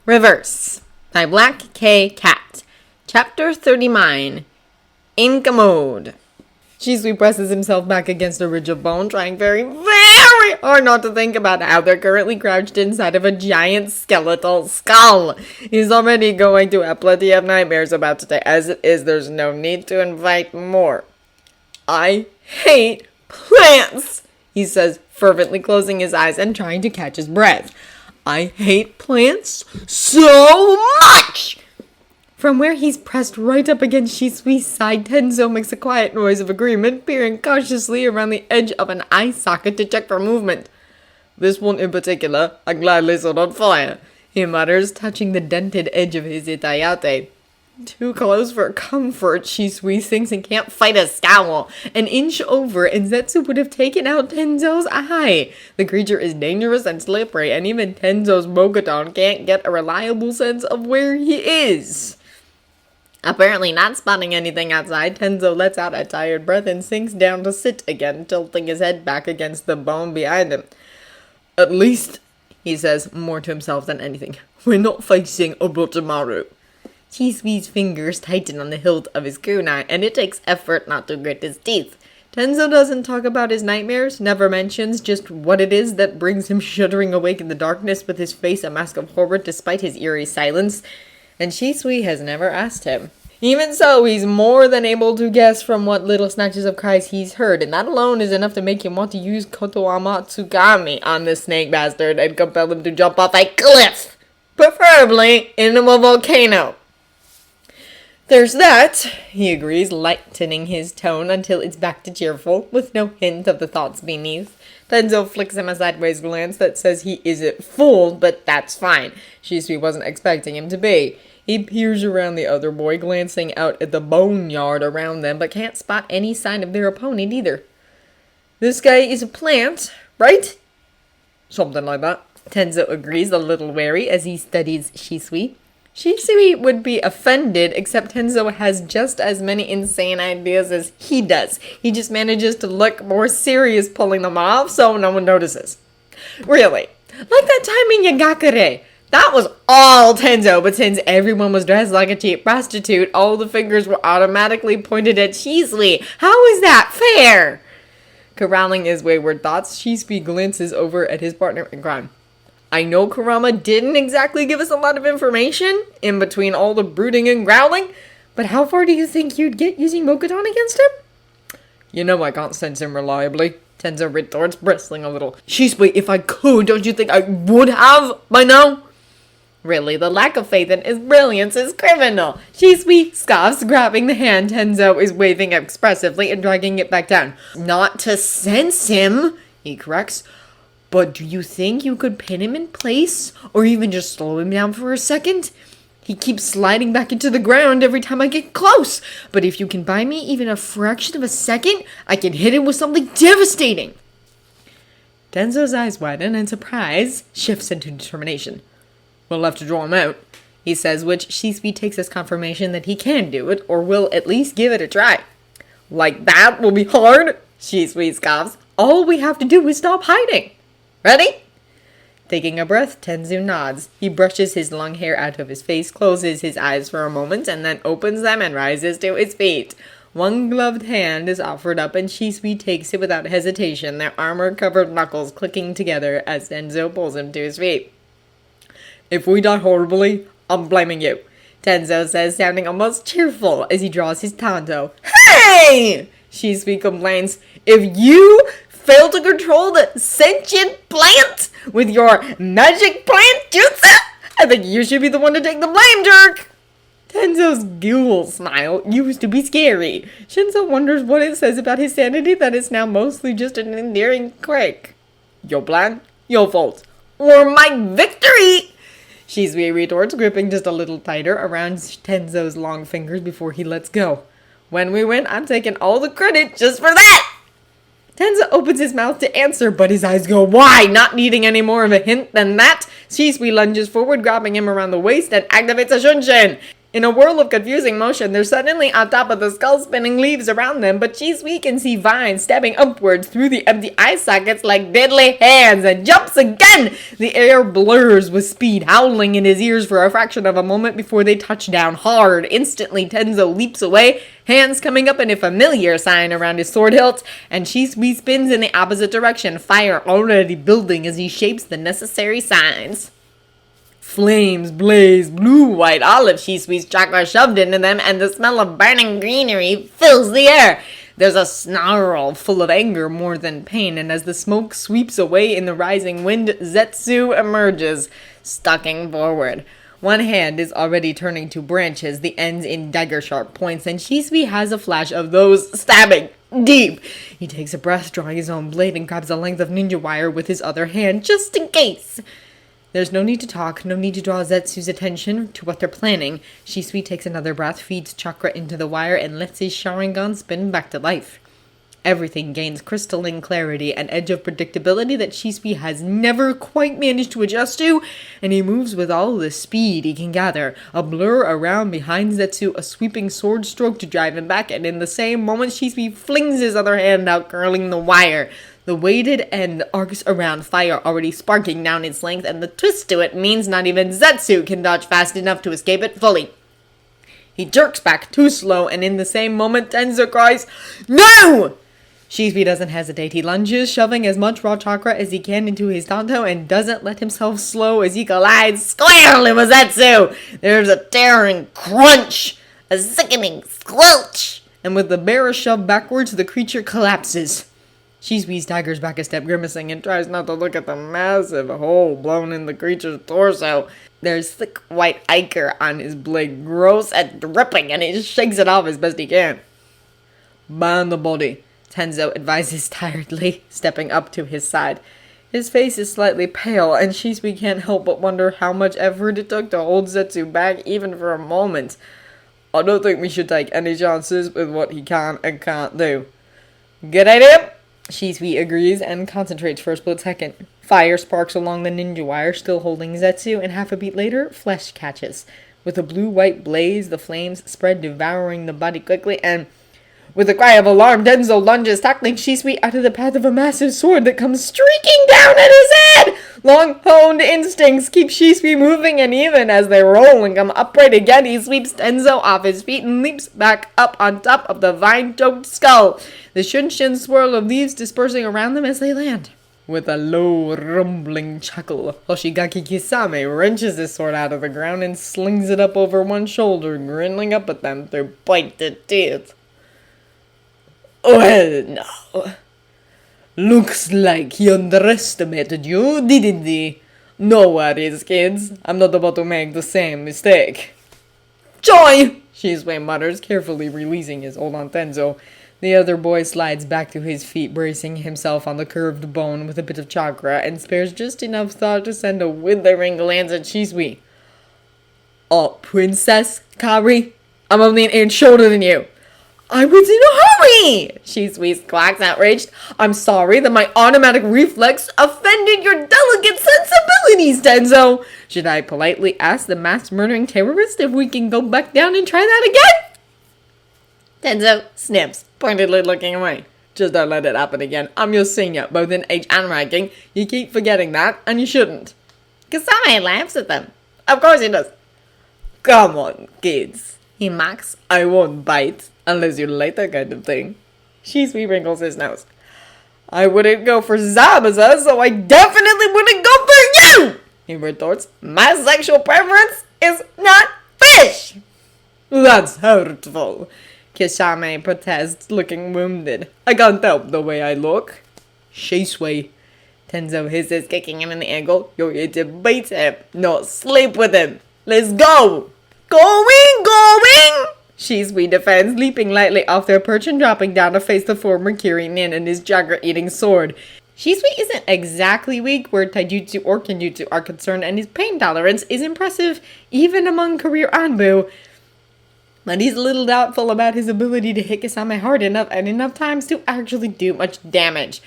Reverse by Black K. Cat. Chapter 39. Inca Mode. Shisui presses himself back against a ridge of bone, trying very hard not to think about how they're currently crouched inside of a giant skeletal skull. He's already going to have plenty of nightmares about today. As it is, there's no need to invite more. I hate plants, he says, fervently closing his eyes and trying to catch his breath. I hate plants so much! From where he's pressed right up against Shisui's side, Tenzo makes a quiet noise of agreement, peering cautiously around the edge of an eye socket to check for movement. This one in particular, I gladly set on fire, he mutters, touching the dented edge of his itayate. Too close for comfort, Shisui thinks, and can't fight a scowl. An inch over, and Zetsu would have taken out Tenzo's eye. The creature is dangerous and slippery, and even Tenzo's Mogadon can't get a reliable sense of where he is. Apparently not spotting anything outside, Tenzo lets out a tired breath and sinks down to sit again, tilting his head back against the bone behind him. At least, he says, more to himself than anything, we're not facing Orochimaru. Chisui's fingers tighten on the hilt of his kunai, and it takes effort not to grit his teeth. Tenzo doesn't talk about his nightmares, never mentions just what it is that brings him shuddering awake in the darkness with his face a mask of horror despite his eerie silence, and Shisui has never asked him. Even so, he's more than able to guess from what little snatches of cries he's heard, and that alone is enough to make him want to use Kotoama Tsugami on this snake bastard and compel him to jump off a cliff, preferably into a volcano. There's that, he agrees, lightening his tone until it's back to cheerful, with no hint of the thoughts beneath. Tenzo flicks him a sideways glance that says he isn't fooled, but that's fine. Shisui wasn't expecting him to be. He peers around the other boy, glancing out at the boneyard around them, but can't spot any sign of their opponent either. This guy is a plant, right? Something like that. Tenzo agrees, a little wary, as he studies Shisui. Shisui would be offended, except Tenzo has just as many insane ideas as he does. He just manages to look more serious pulling them off, so no one notices. Really, like that time in Yagakure. That was all Tenzo, but since everyone was dressed like a cheap prostitute, all the fingers were automatically pointed at Shisui. How is that fair? Corralling his wayward thoughts, Shisui glances over at his partner in crime. I know Kurama didn't exactly give us a lot of information in between all the brooding and growling, but how far do you think you'd get using Mogadon against him? You know I can't sense him reliably, Tenzo retorts, bristling a little. Shisui, if I could, don't you think I would have by now? Really, the lack of faith in his brilliance is criminal. Shisui scoffs, grabbing the hand Tenzo is waving expressively and dragging it back down. Not to sense him, he corrects. But do you think you could pin him in place? Or even just slow him down for a second? He keeps sliding back into the ground every time I get close. But if you can buy me even a fraction of a second, I can hit him with something devastating. Tenzo's eyes widen and surprise shifts into determination. We'll have to draw him out, he says, which Shisui takes as confirmation that he can do it, or will at least give it a try. Like that will be hard, Shisui scoffs. All we have to do is stop hiding. Ready? Taking a breath, Tenzo nods. He brushes his long hair out of his face, closes his eyes for a moment, and then opens them and rises to his feet. One gloved hand is offered up, and Shisui takes it without hesitation, their armor-covered knuckles clicking together as Tenzo pulls him to his feet. If we die horribly, I'm blaming you, Tenzo says, sounding almost cheerful as he draws his tanto. Hey! Shisui complains. If you fail to control the sentient plant with your magic plant jutsu, I think you should be the one to take the blame, jerk. Tenzo's ghoul smile used to be scary. Shinzo wonders what it says about his sanity that is now mostly just an endearing quirk. Your plan? Your fault. Or my victory! Shisui retorts, gripping just a little tighter around Tenzo's long fingers before he lets go. When we win, I'm taking all the credit just for that! Tenzo opens his mouth to answer, but his eyes go wide, not needing any more of a hint than that. Shisui lunges forward, grabbing him around the waist, and activates a Shunshin. In a whirl of confusing motion, they're suddenly on top of the skull-spinning leaves around them, but Chisui can see vines stabbing upwards through the empty eye sockets like deadly hands and jumps again! The air blurs with speed, howling in his ears for a fraction of a moment before they touch down hard. Instantly, Tenzo leaps away, hands coming up in a familiar sign around his sword hilt, and Chisui spins in the opposite direction, fire already building as he shapes the necessary signs. Flames blaze blue, white, olive. Chisui's chakra shoved into them, and the smell of burning greenery fills the air. There's a snarl full of anger more than pain, and as the smoke sweeps away in the rising wind, Zetsu emerges, stalking forward. One hand is already turning to branches, the ends in dagger-sharp points, and Chisui has a flash of those stabbing deep. He takes a breath, drawing his own blade, and grabs a length of ninja wire with his other hand, just in case. There's no need to talk, no need to draw Zetsu's attention to what they're planning. Chisui takes another breath, feeds chakra into the wire, and lets his Sharingan spin back to life. Everything gains crystalline clarity, an edge of predictability that Chisui has never quite managed to adjust to, and he moves with all the speed he can gather. A blur around behind Zetsu, a sweeping sword stroke to drive him back, and in the same moment Chisui flings his other hand out, curling the wire. The weighted end arcs around, fire already sparking down its length, and the twist to it means not even Zetsu can dodge fast enough to escape it fully. He jerks back too slow, and in the same moment, Tenzo cries, "No!" Chisui doesn't hesitate. He lunges, shoving as much raw chakra as he can into his Danto, and doesn't let himself slow as he collides squarely with Zetsu. There's a tearing crunch, a sickening squelch, and with the bearer shoved backwards, the creature collapses. Chisui staggers back a step, grimacing, and tries not to look at the massive hole blown in the creature's torso. There's thick white ichor on his blade, gross and dripping, and he shakes it off as best he can. "Bind the body," Tenzo advises tiredly, stepping up to his side. His face is slightly pale, and Chisui can't help but wonder how much effort it took to hold Zetsu back even for a moment. "I don't think we should take any chances with what he can and can't do." "Good idea," Chisui agrees and concentrates for a split second. Fire sparks along the ninja wire, still holding Zetsu, and half a beat later, flesh catches. With a blue-white blaze, the flames spread, devouring the body quickly, and with a cry of alarm, Tenzo lunges, tackling Chisui out of the path of a massive sword that comes streaking down at his head! Long-honed instincts keep Chisui moving, and even as they roll and come upright again, he sweeps Tenzo off his feet and leaps back up on top of the vine-choked skull, the shunshin swirl of leaves dispersing around them as they land. With a low, rumbling chuckle, Hoshigaki Kisame wrenches his sword out of the ground and slings it up over one shoulder, grinning up at them through pointed teeth. "Well, now, looks like he underestimated you, didn't he? No worries, kids. I'm not about to make the same mistake." "Joy!" Chisui mutters, carefully releasing his hold on Tenzo. The other boy slides back to his feet, bracing himself on the curved bone with a bit of chakra, and spares just enough thought to send a withering glance at Chisui. "Oh, Princess Kari, I'm only an inch shorter than you." "I was in a hurry!" Chisui squawks, outraged. "I'm sorry that my automatic reflex offended your delicate sensibilities, Tenzo. Should I politely ask the mass-murdering terrorist if we can go back down and try that again?" Tenzo sniffs, pointedly looking away. "Just don't let it happen again. I'm your senior, both in age and ranking. You keep forgetting that, and you shouldn't." Kasame laughs at them. Of course he does. "Come on, kids," he mocks. "I won't bite, unless you like that kind of thing." Chisui wrinkles his nose. "I wouldn't go for Zabuza, so I definitely wouldn't go for you!" he retorts. "My sexual preference is not fish!" "That's hurtful," Kisame protests, looking wounded. "I can't help the way I look." "Shisui," Tenzo hisses, kicking him in the ankle. "You're here to beat him, not sleep with him. Let's go!" Going! Chisui defends, leaping lightly off their perch and dropping down to face the former Kirin and his chakra-eating sword. Chisui isn't exactly weak where taijutsu or kenjutsu are concerned, and his pain tolerance is impressive even among career Anbu. But he's a little doubtful about his ability to hit Kisame hard enough and enough times to actually do much damage.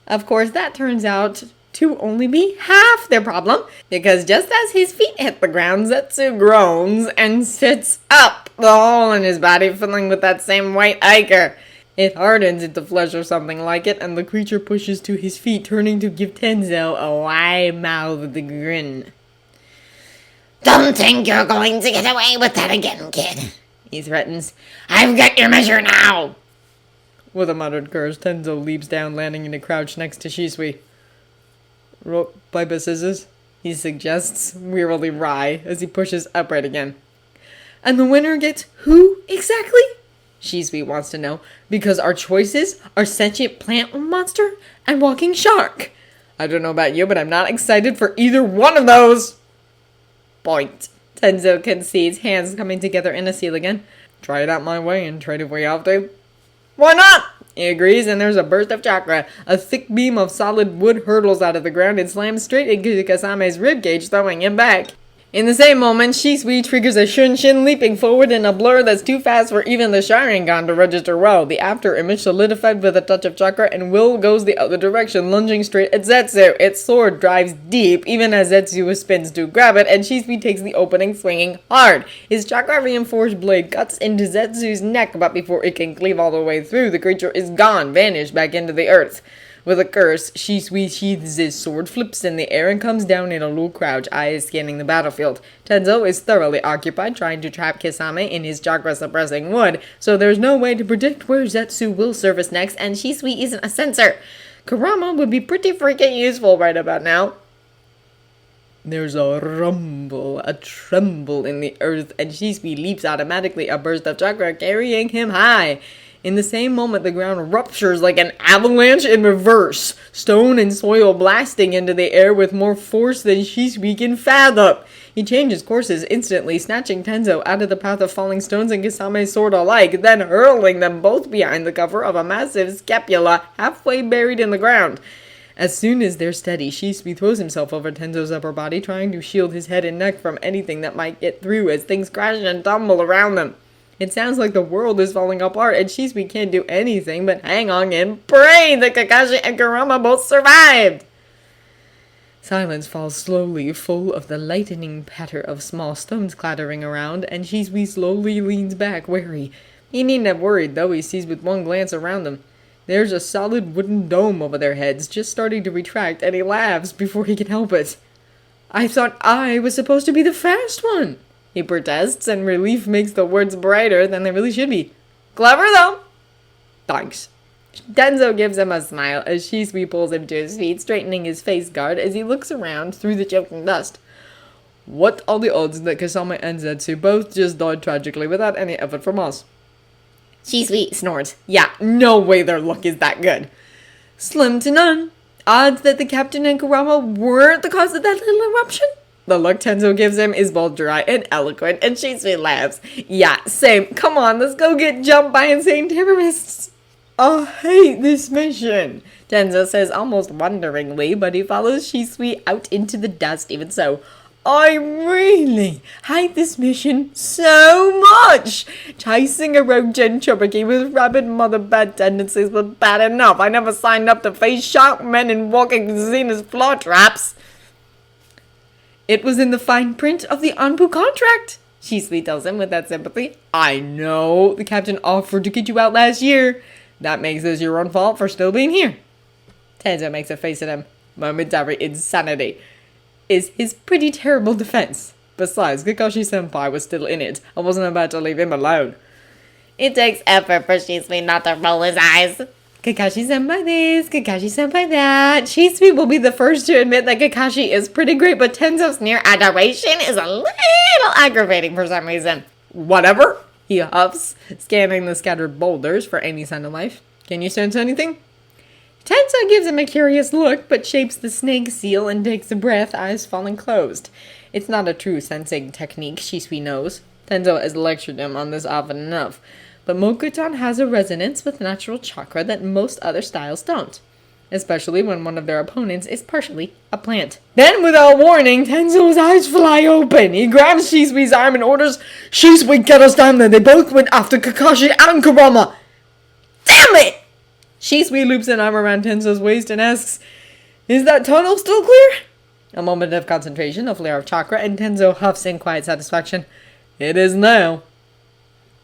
Of course, that turns out to only be half their problem, because just as his feet hit the ground, Zetsu groans and sits up, the hole in his body filling with that same white ichor. It hardens into flesh or something like it, and the creature pushes to his feet, turning to give Tenzo a wide-mouthed grin. Don't think you're going to get away with that again, kid, he threatens. I've got your measure now. With a muttered curse, Tenzo leaps down, landing in a crouch next to Shisui. Rope, paper, scissors, he suggests, wearily wry, as he pushes upright again. And the winner gets who exactly? Shisui wants to know, because our choices are sentient plant monster and walking shark. I don't know about you, but I'm not excited for either one of those. Point. Tenzo concedes, hands coming together in a seal again. Try it out my way and trade if we have to. Why not? He agrees, and there's a burst of chakra. A thick beam of solid wood hurtles out of the ground and slams straight into Kasame's ribcage, throwing him back. In the same moment, Shisui triggers a Shunshin, leaping forward in a blur that's too fast for even the Sharingan to register well. The after image solidified with a touch of chakra, and Will goes the other direction, lunging straight at Zetsu. Its sword drives deep, even as Zetsu spins to grab it, and Shisui takes the opening, swinging hard. His chakra-reinforced blade cuts into Zetsu's neck, but before it can cleave all the way through, the creature is gone, vanished back into the earth. With a curse, Shisui sheathes his sword, flips in the air, and comes down in a low crouch, eyes scanning the battlefield. Tenzo is thoroughly occupied trying to trap Kisame in his chakra-suppressing wood, so there's no way to predict where Zetsu will surface next, and Shisui isn't a sensor. Kurama would be pretty freaking useful right about now. There's a rumble, a tremble in the earth, and Shisui leaps automatically, a burst of chakra carrying him high. In the same moment, the ground ruptures like an avalanche in reverse, stone and soil blasting into the air with more force than Shisui can fathom. He changes courses instantly, snatching Tenzo out of the path of falling stones and Kisame's sword alike, then hurling them both behind the cover of a massive scapula halfway buried in the ground. As soon as they're steady, Shisui throws himself over Tenzo's upper body, trying to shield his head and neck from anything that might get through as things crash and tumble around them. It sounds like the world is falling apart, and Shisui can't do anything but hang on and pray that Kakashi and Kurama both survived. Silence falls slowly, full of the lightning patter of small stones clattering around, and Shisui slowly leans back, wary. He needn't have worried, though. He sees with one glance around them. There's a solid wooden dome over their heads, just starting to retract, and he laughs before he can help it. I thought I was supposed to be the fast one, he protests, and relief makes the words brighter than they really should be. Clever, though. Thanks. Tenzo gives him a smile as Shisui pulls him to his feet, straightening his face guard as he looks around through the choking dust. What are the odds that Kasame and Zetsu both just died tragically without any effort from us? Shisui snorts. Yeah, no way their luck is that good. Slim to none. Odds that the captain and Kurama weren't the cause of that little eruption? The look Tenzo gives him is both dry and eloquent, and Shisui laughs. Yeah, same. Come on, let's go get jumped by insane terrorists. I hate this mission, Tenzo says almost wonderingly, but he follows Shisui out into the dust even so. I really hate this mission so much. Chasing a rogue Jinchuriki with rabid mother bad tendencies was bad enough. I never signed up to face shark men and walking Zena's floor traps. It was in the fine print of the Anpu contract, Shisui tells him with that sympathy. I know. The captain offered to get you out last year. That makes this your own fault for still being here. Tenzo makes a face at him. Momentary insanity is his pretty terrible defense. Besides, Kakashi-senpai was still in it. I wasn't about to leave him alone. It takes effort for Shisui not to roll his eyes. Kakashi-senpai this, Kakashi-senpai that. Shisui will be the first to admit that Kakashi is pretty great, but Tenzo's near adoration is a little aggravating for some reason. Whatever, he huffs, scanning the scattered boulders for any sign of life. Can you sense anything? Tenzo gives him a curious look, but shapes the snake seal and takes a breath, eyes falling closed. It's not a true sensing technique, Shisui knows. Tenzo has lectured him on this often enough. But Mokuton has a resonance with natural chakra that most other styles don't. Especially when one of their opponents is partially a plant. Then, without warning, Tenzo's eyes fly open. He grabs Shisui's arm and orders, Shisui, get us down there. They both went after Kakashi and Kurama. Damn it! Shisui loops an arm around Tenzo's waist and asks, Is that tunnel still clear? A moment of concentration, a flare of chakra, and Tenzo huffs in quiet satisfaction. It is now.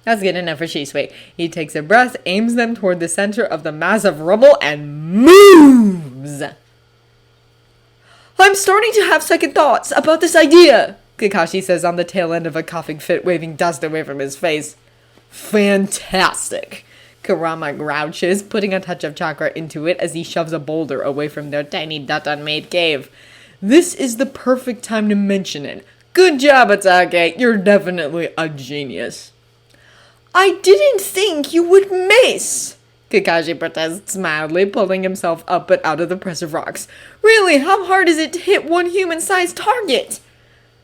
That's good enough for Shisui. He takes a breath, aims them toward the center of the massive rubble, and moves! I'm starting to have second thoughts about this idea, Kakashi says on the tail end of a coughing fit, waving dust away from his face. Fantastic! Kurama grouches, putting a touch of chakra into it as he shoves a boulder away from their tiny dot-unmade cave. This is the perfect time to mention it. Good job, Atake. You're definitely a genius. I didn't think you would miss, Kakashi protests mildly, pulling himself up but out of the press of rocks. Really, how hard is it to hit one human-sized target?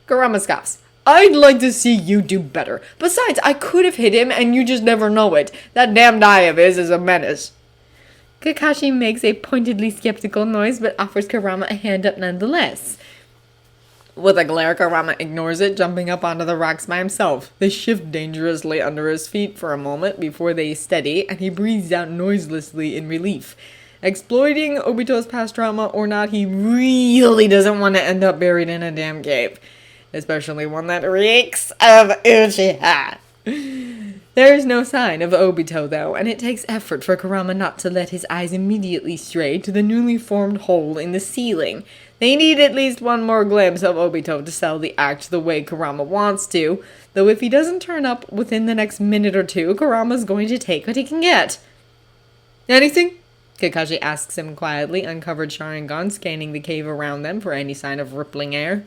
Kurama scoffs. I'd like to see you do better. Besides, I could have hit him and you just never know it. That damned eye of his is a menace. Kakashi makes a pointedly skeptical noise but offers Kurama a hand up nonetheless. With a glare, Kurama ignores it, jumping up onto the rocks by himself. They shift dangerously under his feet for a moment before they steady, and he breathes out noiselessly in relief. Exploiting Obito's past trauma or not, he really doesn't want to end up buried in a damn cave. Especially one that reeks of Uchiha. There is no sign of Obito, though, and it takes effort for Kurama not to let his eyes immediately stray to the newly formed hole in the ceiling. They need at least one more glimpse of Obito to sell the act the way Kurama wants to, though if he doesn't turn up within the next minute or two, Kurama's going to take what he can get. Anything? Kakashi asks him quietly, uncovered Sharingan scanning the cave around them for any sign of rippling air.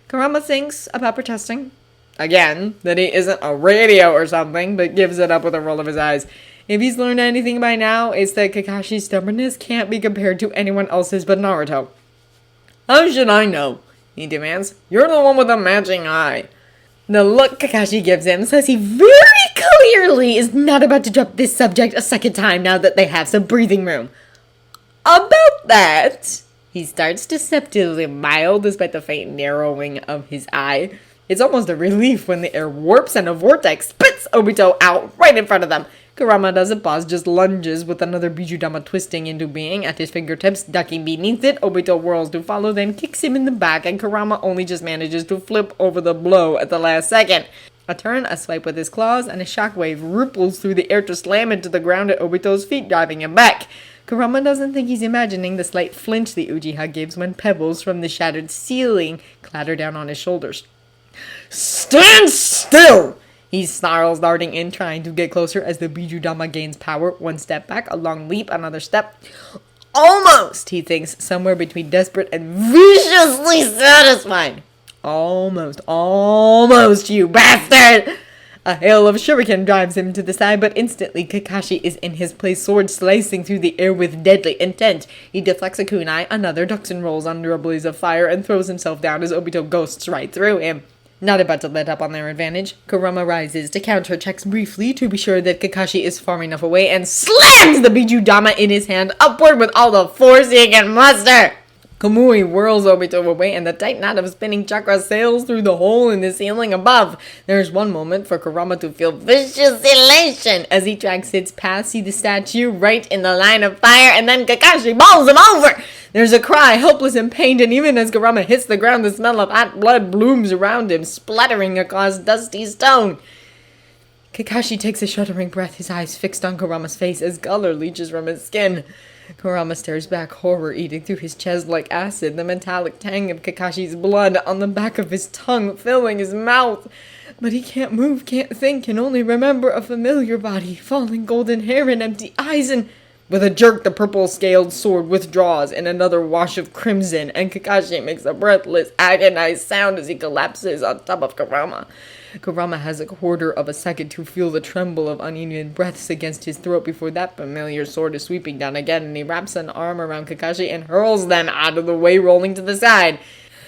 Kurama thinks about protesting. Again, that he isn't a radio or something, but gives it up with a roll of his eyes. If he's learned anything by now, it's that Kakashi's stubbornness can't be compared to anyone else's but Naruto. How should I know? He demands. You're the one with the matching eye. The look Kakashi gives him says he very clearly is not about to drop this subject a second time now that they have some breathing room. About that, he starts deceptively mild despite the faint narrowing of his eye. It's almost a relief when the air warps and a vortex spits Obito out right in front of them. Kurama doesn't pause, just lunges with another Bijudama twisting into being at his fingertips, ducking beneath it. Obito whirls to follow, then kicks him in the back, and Kurama only just manages to flip over the blow at the last second. A turn, a swipe with his claws, and a shockwave ripples through the air to slam into the ground at Obito's feet, driving him back. Kurama doesn't think he's imagining the slight flinch the Uchiha gives when pebbles from the shattered ceiling clatter down on his shoulders. Stand still! He snarls, darting in, trying to get closer as the Bijudama gains power. One step back, a long leap, another step. Almost, he thinks, somewhere between desperate and viciously satisfied. Almost, you bastard! A hail of shuriken drives him to the side, but instantly Kakashi is in his place, sword slicing through the air with deadly intent. He deflects a kunai, another ducks and rolls under a blaze of fire, and throws himself down as Obito ghosts right through him. Not about to let up on their advantage, Kurama rises to counter, checks briefly to be sure that Kakashi is far enough away, and slams the Bijudama in his hand upward with all the force he can muster. Kamui whirls Obito away, and the tight knot of spinning chakra sails through the hole in the ceiling above. There's one moment for Kurama to feel vicious elation as he tracks its path, see the statue right in the line of fire, and then Kakashi bowls him over. There's a cry, helpless and pained, and even as Kurama hits the ground, the smell of hot blood blooms around him, splattering across dusty stone. Kakashi takes a shuddering breath, his eyes fixed on Kurama's face as color leaches from his skin. Kurama stares back, horror eating through his chest like acid, the metallic tang of Kakashi's blood on the back of his tongue filling his mouth. But he can't move, can't think, can only remember a familiar body, falling golden hair and empty eyes, and... With a jerk, the purple-scaled sword withdraws in another wash of crimson, and Kakashi makes a breathless, agonized sound as he collapses on top of Kurama. Kurama has a quarter of a second to feel the tremble of uneven breaths against his throat before that familiar sword is sweeping down again, and he wraps an arm around Kakashi and hurls them out of the way, rolling to the side.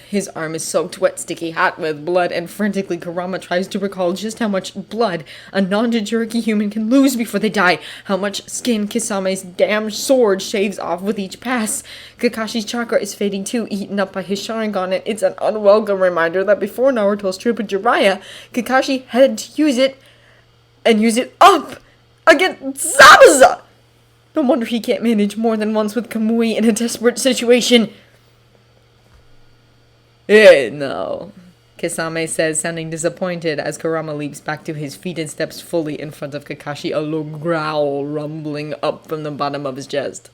His arm is soaked wet, sticky hot with blood, and frantically Kurama tries to recall just how much blood a non-Jinchuriki human can lose before they die, how much skin Kisame's damn sword shaves off with each pass. Kakashi's chakra is fading too, eaten up by his Sharingan, and it's an unwelcome reminder that before Naruto's trip with Jiraiya, Kakashi had to use it up against Zabuza! No wonder he can't manage more than once with Kamui in a desperate situation. No, Kisame says, sounding disappointed as Kurama leaps back to his feet and steps fully in front of Kakashi, a low growl rumbling up from the bottom of his chest.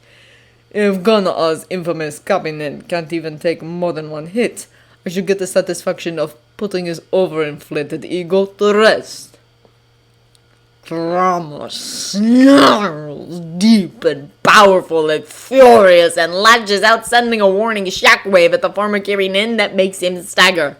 If Gana's infamous cabinet can't even take more than one hit, I should get the satisfaction of putting his overinflated ego to rest. Kurama snarls, deep and powerful and furious, and lashes out, sending a warning shockwave at the former Kirinin that makes him stagger.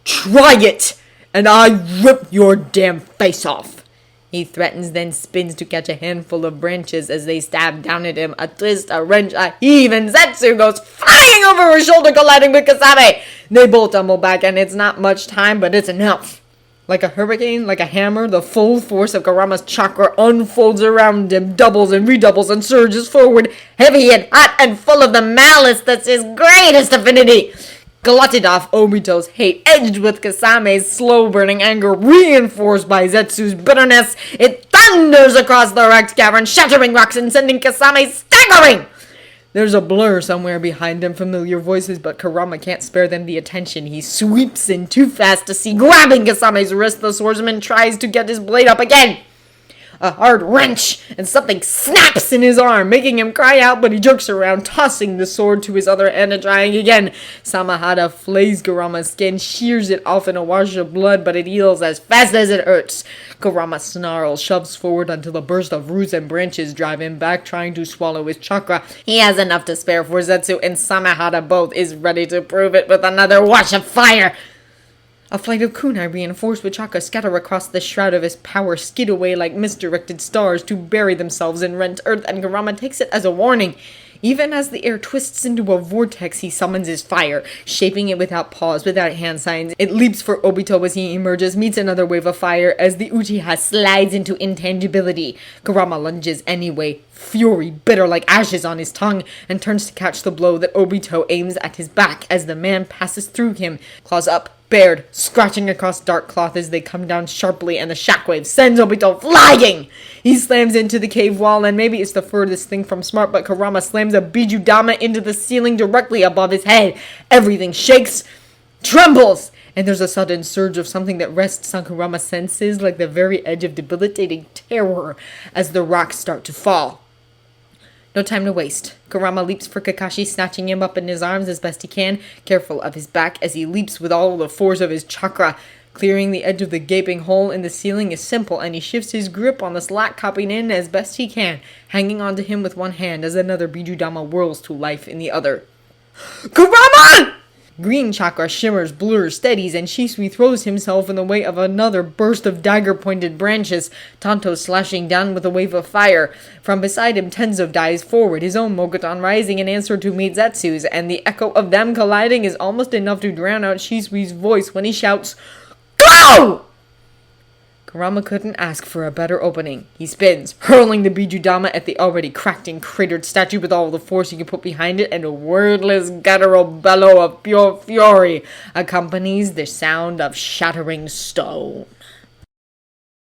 Try it, and I rip your damn face off, he threatens, then spins to catch a handful of branches as they stab down at him. A twist, a wrench, a heave, and Zetsu goes flying over her shoulder, colliding with Kasame. They both tumble back, and it's not much time, but it's enough. Like a hurricane, like a hammer, the full force of Kurama's chakra unfolds around him, doubles and redoubles and surges forward, heavy and hot and full of the malice that's his greatest affinity. Glutted off Obito's hate, edged with Kasame's slow-burning anger, reinforced by Zetsu's bitterness, it thunders across the wrecked cavern, shattering rocks and sending Kasame staggering! There's a blur somewhere behind them, familiar voices, but Kurama can't spare them the attention. He sweeps in too fast to see. Grabbing Kasame's wrist, the swordsman tries to get his blade up again. A hard wrench, and something snaps in his arm, making him cry out, but he jerks around, tossing the sword to his other hand and trying again. Samahada flays Kurama's skin, shears it off in a wash of blood, but it heals as fast as it hurts. Kurama snarls, shoves forward until a burst of roots and branches drive him back, trying to swallow his chakra. He has enough to spare for Zetsu, and Samahada both is ready to prove it with another wash of fire. A flight of kunai reinforced with chakra scatter across the shroud of his power, skid away like misdirected stars to bury themselves in rent earth, and Kurama takes it as a warning. Even as the air twists into a vortex, he summons his fire, shaping it without pause, without hand signs. It leaps for Obito as he emerges, meets another wave of fire as the Uchiha slides into intangibility. Kurama lunges anyway, fury bitter like ashes on his tongue, and turns to catch the blow that Obito aims at his back as the man passes through him, claws up, bared, scratching across dark cloth as they come down sharply, and the shockwave sends Obito flying! He slams into the cave wall, and maybe it's the furthest thing from smart, but Kurama slams a Bijudama into the ceiling directly above his head. Everything shakes, trembles, and there's a sudden surge of something that rests on Kurama's senses like the very edge of debilitating terror as the rocks start to fall. No time to waste. Kurama leaps for Kakashi, snatching him up in his arms as best he can, careful of his back as he leaps with all the force of his chakra. Clearing the edge of the gaping hole in the ceiling is simple, and he shifts his grip on the slack copping in as best he can, hanging onto him with one hand as another Bijudama whirls to life in the other. Kurama! Green chakra shimmers, blurs, steadies, and Shisui throws himself in the way of another burst of dagger-pointed branches, Tanto slashing down with a wave of fire. From beside him, Tenzo dives forward, his own Mogoton rising in answer to meet Zetsu's, and the echo of them colliding is almost enough to drown out Shisui's voice when he shouts, "Go!" Kurama couldn't ask for a better opening. He spins, hurling the Bijudama at the already cracked and cratered statue with all the force he can put behind it, and a wordless guttural bellow of pure fury accompanies the sound of shattering stone.